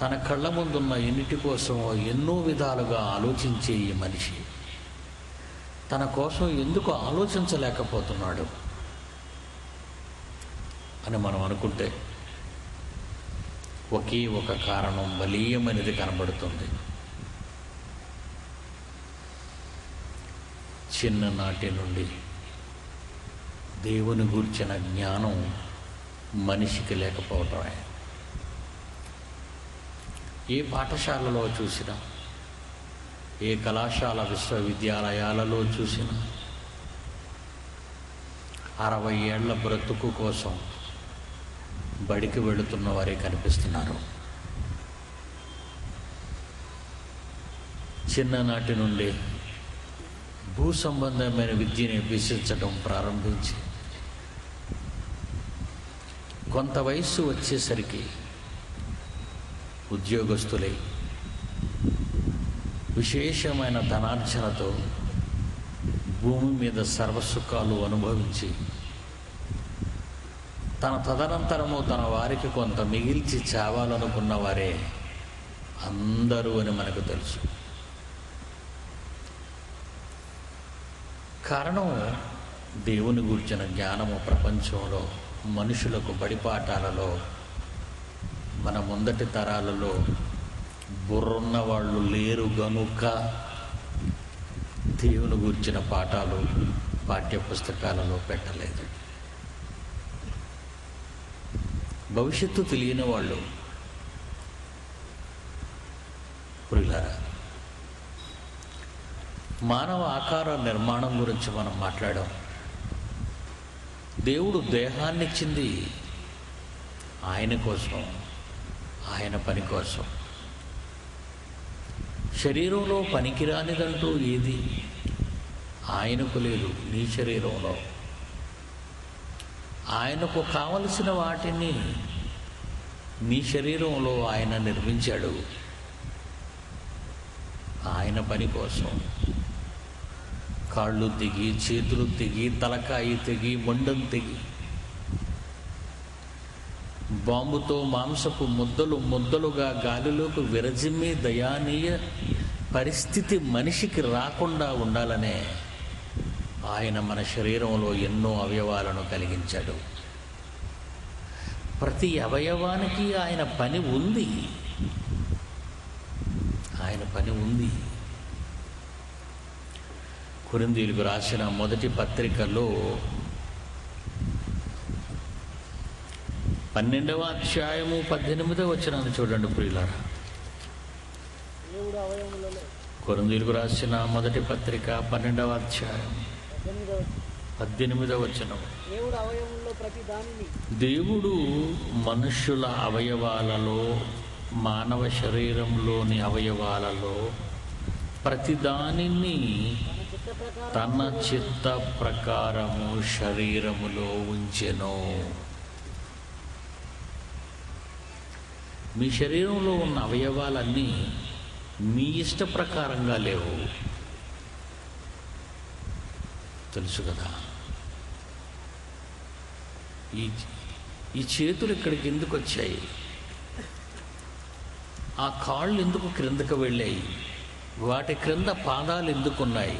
తన కళ్ళ ముందున్న ఇంటి కోసం ఎన్నో విధాలుగా ఆలోచించే ఈ మనిషి తన కోసం ఎందుకు ఆలోచించలేకపోతున్నాడు అని మనం అనుకుంటే ఒకే ఒక కారణం బలీయమైనది కనబడుతుంది. చిన్ననాటి నుండి దేవుని గూర్చిన జ్ఞానం మనిషికి లేకపోవటమే. ఏ పాఠశాలలో చూసినా, ఏ కళాశాల విశ్వవిద్యాలయాలలో చూసినా 60 ఏళ్ల బ్రతుకు కోసం బడికి వెళుతున్న వారే కనిపిస్తున్నారు. చిన్ననాటి నుండి భూ సంబంధమైన విద్యని అభ్యసించడం ప్రారంభించి కొంత వయస్సు వచ్చేసరికి ఉద్యోగస్తులై విశేషమైన ధనార్జనతో భూమి మీద సర్వసుఖాలు అనుభవించి తన తదనంతరము తన వారికి కొంత మిగిల్చి చావాలనుకున్న వారే అందరూ అని మనకు తెలుసు. కారణం దేవుని గూర్చిన జ్ఞానము ప్రపంచంలో మనుషులకు బడిపాఠాలలో మన ముందటి తరాలలో బుర్రున్న వాళ్ళు లేరు గనుక దేవుని గూర్చిన పాఠాలు పాఠ్యపుస్తకాలలో పెట్టలేదు. భవిష్యత్తు తెలియని వాళ్ళు ప్రియులారా, మానవ ఆకార నిర్మాణం గురించి మనం మాట్లాడాం. దేవుడు దేహాన్ని ఇచ్చింది ఆయన కోసం, ఆయన పని కోసం. శరీరంలో పనికిరానిదంటూ ఏది ఆయనకు లేదు. నీ శరీరంలో ఆయనకు కావలసిన వాటిని నీ శరీరంలో ఆయన నిర్మించాడు. ఆయన పని కోసం కాళ్ళు తెగి, చేతులు తెగి, తలకాయి తెగి, మొండం తెగి, బాంబుతో మాంసపు ముద్దలు ముద్దలుగా గాలిలోకి విరజిమ్మే దయానీయ పరిస్థితి మనిషికి రాకుండా ఉండాలనే ఆయన మన శరీరంలో ఎన్నో అవయవాలను కలిగించాడు. ప్రతి అవయవానికి ఆయన పని ఉంది. ఆయన పని ఉంది. కొరింథీయులకు రాసిన మొదటి పత్రికలో 12వ అధ్యాయము 18వ వచనాన్ని చూడండి ప్రియులారా. కొరింథీయులకు రాసిన మొదటి పత్రిక 12వ అధ్యాయం 18వ వచనం. దేవుడు మనుష్యుల అవయవాలలో, మానవ శరీరంలోని అవయవాలలో ప్రతిదానిని తన చిత్త ప్రకారము శరీరములో ఉంచెను. మీ శరీరంలో ఉన్న అవయవాలన్నీ మీ ఇష్ట ప్రకారంగా లేవు, తెలుసు కదా. ఈ చేతులు ఇక్కడికి ఎందుకు వచ్చాయి? ఆ కాళ్ళు ఎందుకు క్రిందకు వెళ్ళాయి? వాటి క్రింద పాదాలు ఎందుకున్నాయి?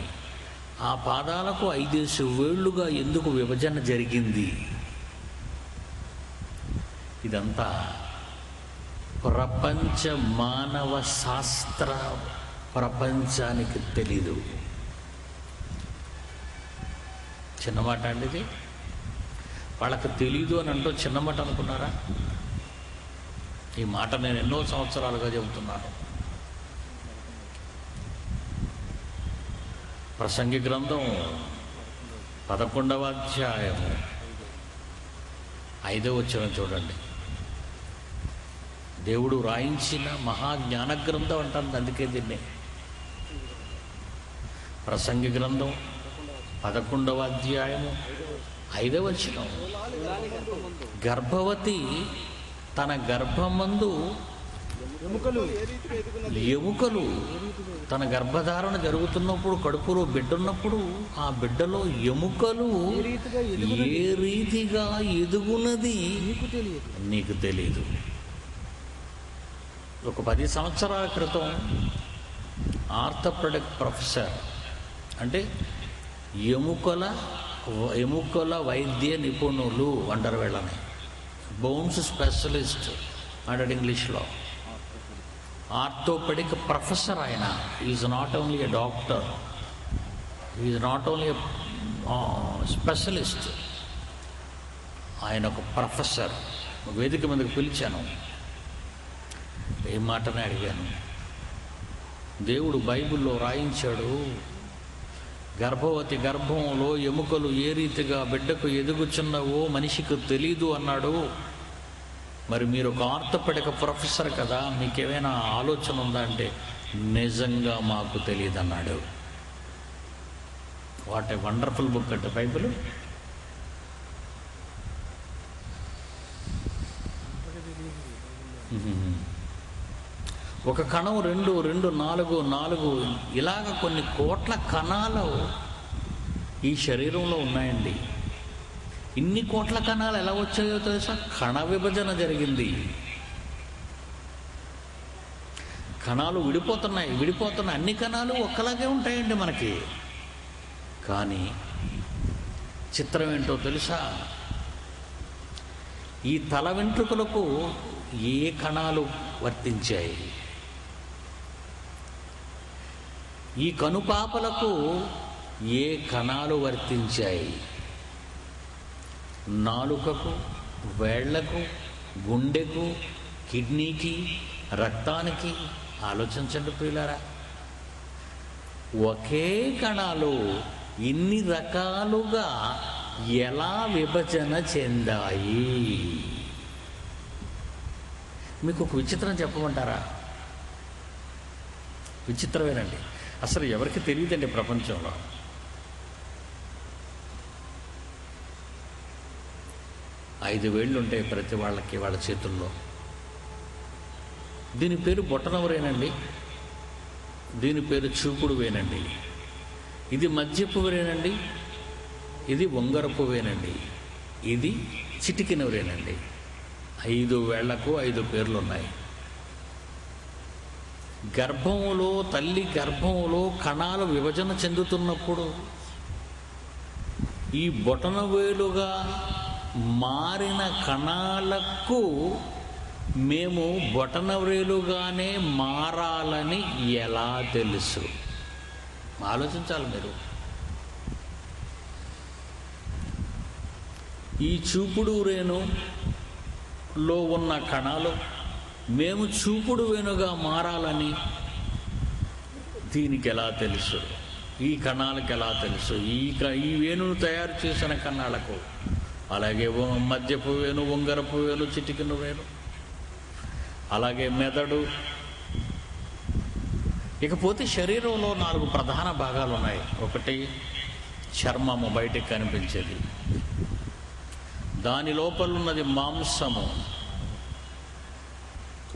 ఆ పాదాలకు 5 వేళ్లుగా ఎందుకు విభజన జరిగింది? ఇదంతా ప్రపంచ మానవ శాస్త్ర ప్రపంచానికి తెలీదు. చిన్నమాట అండి ఇది. వాళ్ళకి తెలీదు అని అంటూ చిన్నమాట అనుకున్నారా? ఈ మాట నేను ఎన్నో సంవత్సరాలుగా చెబుతున్నాను. ప్రసంగి గ్రంథం 11వ అధ్యాయము 5వ వచనం చూడండి. దేవుడు రాయించిన మహాజ్ఞాన గ్రంథం అంటుంది. అందుకే దీన్ని ప్రసంగి గ్రంథం 11వ అధ్యాయము 5వ వచనం. గర్భవతి తన గర్భమందు ఎముకలు తన గర్భధారణ జరుగుతున్నప్పుడు, కడుపులో బిడ్డున్నప్పుడు ఆ బిడ్డలో ఎముకలు ఏ రీతిగా ఎదుగున్నది నీకు తెలియదు. ఒక 10 సంవత్సరాల క్రితం ఆర్థోపెడిక్ ప్రొఫెసర్, అంటే ఎముకల వైద్య నిపుణులు అంటారు వీళ్ళని, బోన్స్ స్పెషలిస్ట్ అంటాడు ఇంగ్లీష్లో. ఆర్థోపెడిక్ ప్రొఫెసర్ ఆయన. Is not only a doctor, is not only a specialist, ఆయన ఒక ప్రొఫెసర్. వేదిక మీదకి పిలిచాను, ఏ మాటనే అడిగాను. దేవుడు బైబిల్లో రాయించాడు, గర్భవతి గర్భంలో ఎముకలు ఏ రీతిగా బిడ్డకు ఎదుగుచున్నవో మనిషికి తెలీదు అన్నాడు. మరి మీరు ఒక ఆర్థోపెడిక్ ప్రొఫెసర్ కదా, మీకేమైనా ఆలోచన ఉందా అంటే నిజంగా మాకు తెలియదు అన్నాడు. వాట్ ఏ వండర్ఫుల్ బుక్ అంటే బైబిల్. ఒక కణం 2, 4, 4 ఇలాగ కొన్ని కోట్ల కణాలు ఈ శరీరంలో ఉన్నాయండి. ఇన్ని కోట్ల కణాలు ఎలా వచ్చాయో తెలుసా? కణ విభజన జరిగింది. కణాలు విడిపోతున్నాయి. అన్ని కణాలు ఒక్కలాగే ఉంటాయండి మనకి. కానీ చిత్రం ఏంటో తెలుసా? ఈ తల వెంట్రుకలకు ఏ కణాలు వర్తించాయి, ఈ కనుపాపలకు ఏ కణాలు వర్తించాయి, నాలుకకు, వేళ్లకు, గుండెకు, కిడ్నీకి, రక్తానికి. ఆలోచించండి ప్రియులారా, ఒకే కణాలు ఇన్ని రకాలుగా ఎలా విభజన చెందాయి? మీకు ఒక విచిత్రం చెప్పమంటారా? విచిత్రమేనండి, అసలు ఎవరికి తెలియదండి ప్రపంచంలో. ఐదు వేళ్ళు ఉంటాయి ప్రతి వాళ్ళకి, వాళ్ళ చేతుల్లో. దీని పేరు బొటనవరేనండి, దీని పేరు చూపుడు వేనండి, ఇది మధ్యపు వేనండి, ఇది ఉంగరపు వేనండి, ఇది చిటికిన వేనండి. 5 వేళ్లకు 5 పేర్లు ఉన్నాయి. గర్భంలో, తల్లి గర్భంలో కణాలు విభజన చెందుతున్నప్పుడు ఈ బొటనవేలుగా మారిన కణాలకు మేము బొటనవేలుగానే మారాలని ఎలా తెలుసు? ఆలోచించాలి మీరు. ఈ చూపుడు రేణులో ఉన్న కణాలు మేము చూపుడు వేణుగా మారాలని దీనికి ఎలా తెలుసు? ఈ కణాలకు ఎలా తెలుసు? ఈ వేణును తయారు చేసిన కణాలకు. అలాగే మధ్యపు వేణు, ఉంగరపు వేణు, చిటికిన వేణు, అలాగే మెదడు. ఇకపోతే శరీరంలో 4 ప్రధాన భాగాలు ఉన్నాయి. ఒకటి చర్మము, బయటికి కనిపించేది. దాని లోపల ఉన్నది మాంసము.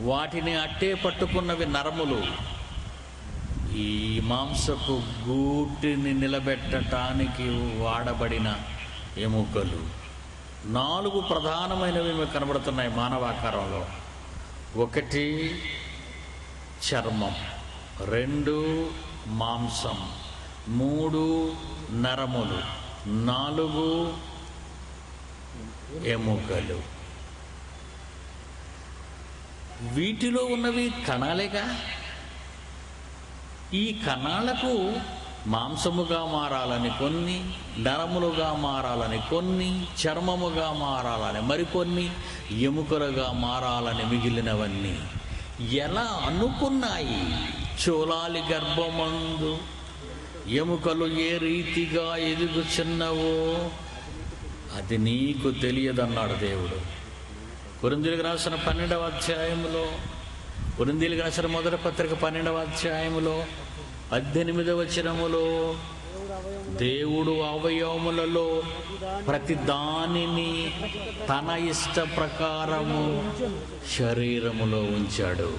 వాటిని అట్టే పట్టుకున్నవి నరములు. ఈ మాంసపు గూటిని నిలబెట్టడానికి వాడబడిన ఎముకలు. 4 ప్రధానమైనవి మీకు కనబడుతున్నాయి మానవాకారంలో. 1 చర్మం, 2 మాంసం, 3 నరములు, 4 ఎముకలు. వీటిలో ఉన్నవి కణాలేగా. ఈ కణాలకు మాంసముగా మారాలని కొన్ని, నరములుగా మారాలని కొన్ని, చర్మముగా మారాలని మరికొన్ని, ఎముకలుగా మారాలని మిగిలినవన్నీ ఎలా అనుకున్నాయి? చూలాలి గర్భమందు ఎముకలు ఏ రీతిగా ఎదుగుచున్నవో అది నీకు తెలియదన్నాడు దేవుడు. కొరింథీయులకు రాసిన 12వ అధ్యాయంలో, కొరింథీయులకు రాసిన మొదటి పత్రిక 12వ అధ్యాయంలో 18వ వచనములో, దేవుడు అవయవములలో ప్రతి దానిని తన ఇష్ట ప్రకారము శరీరములో ఉంచాడు.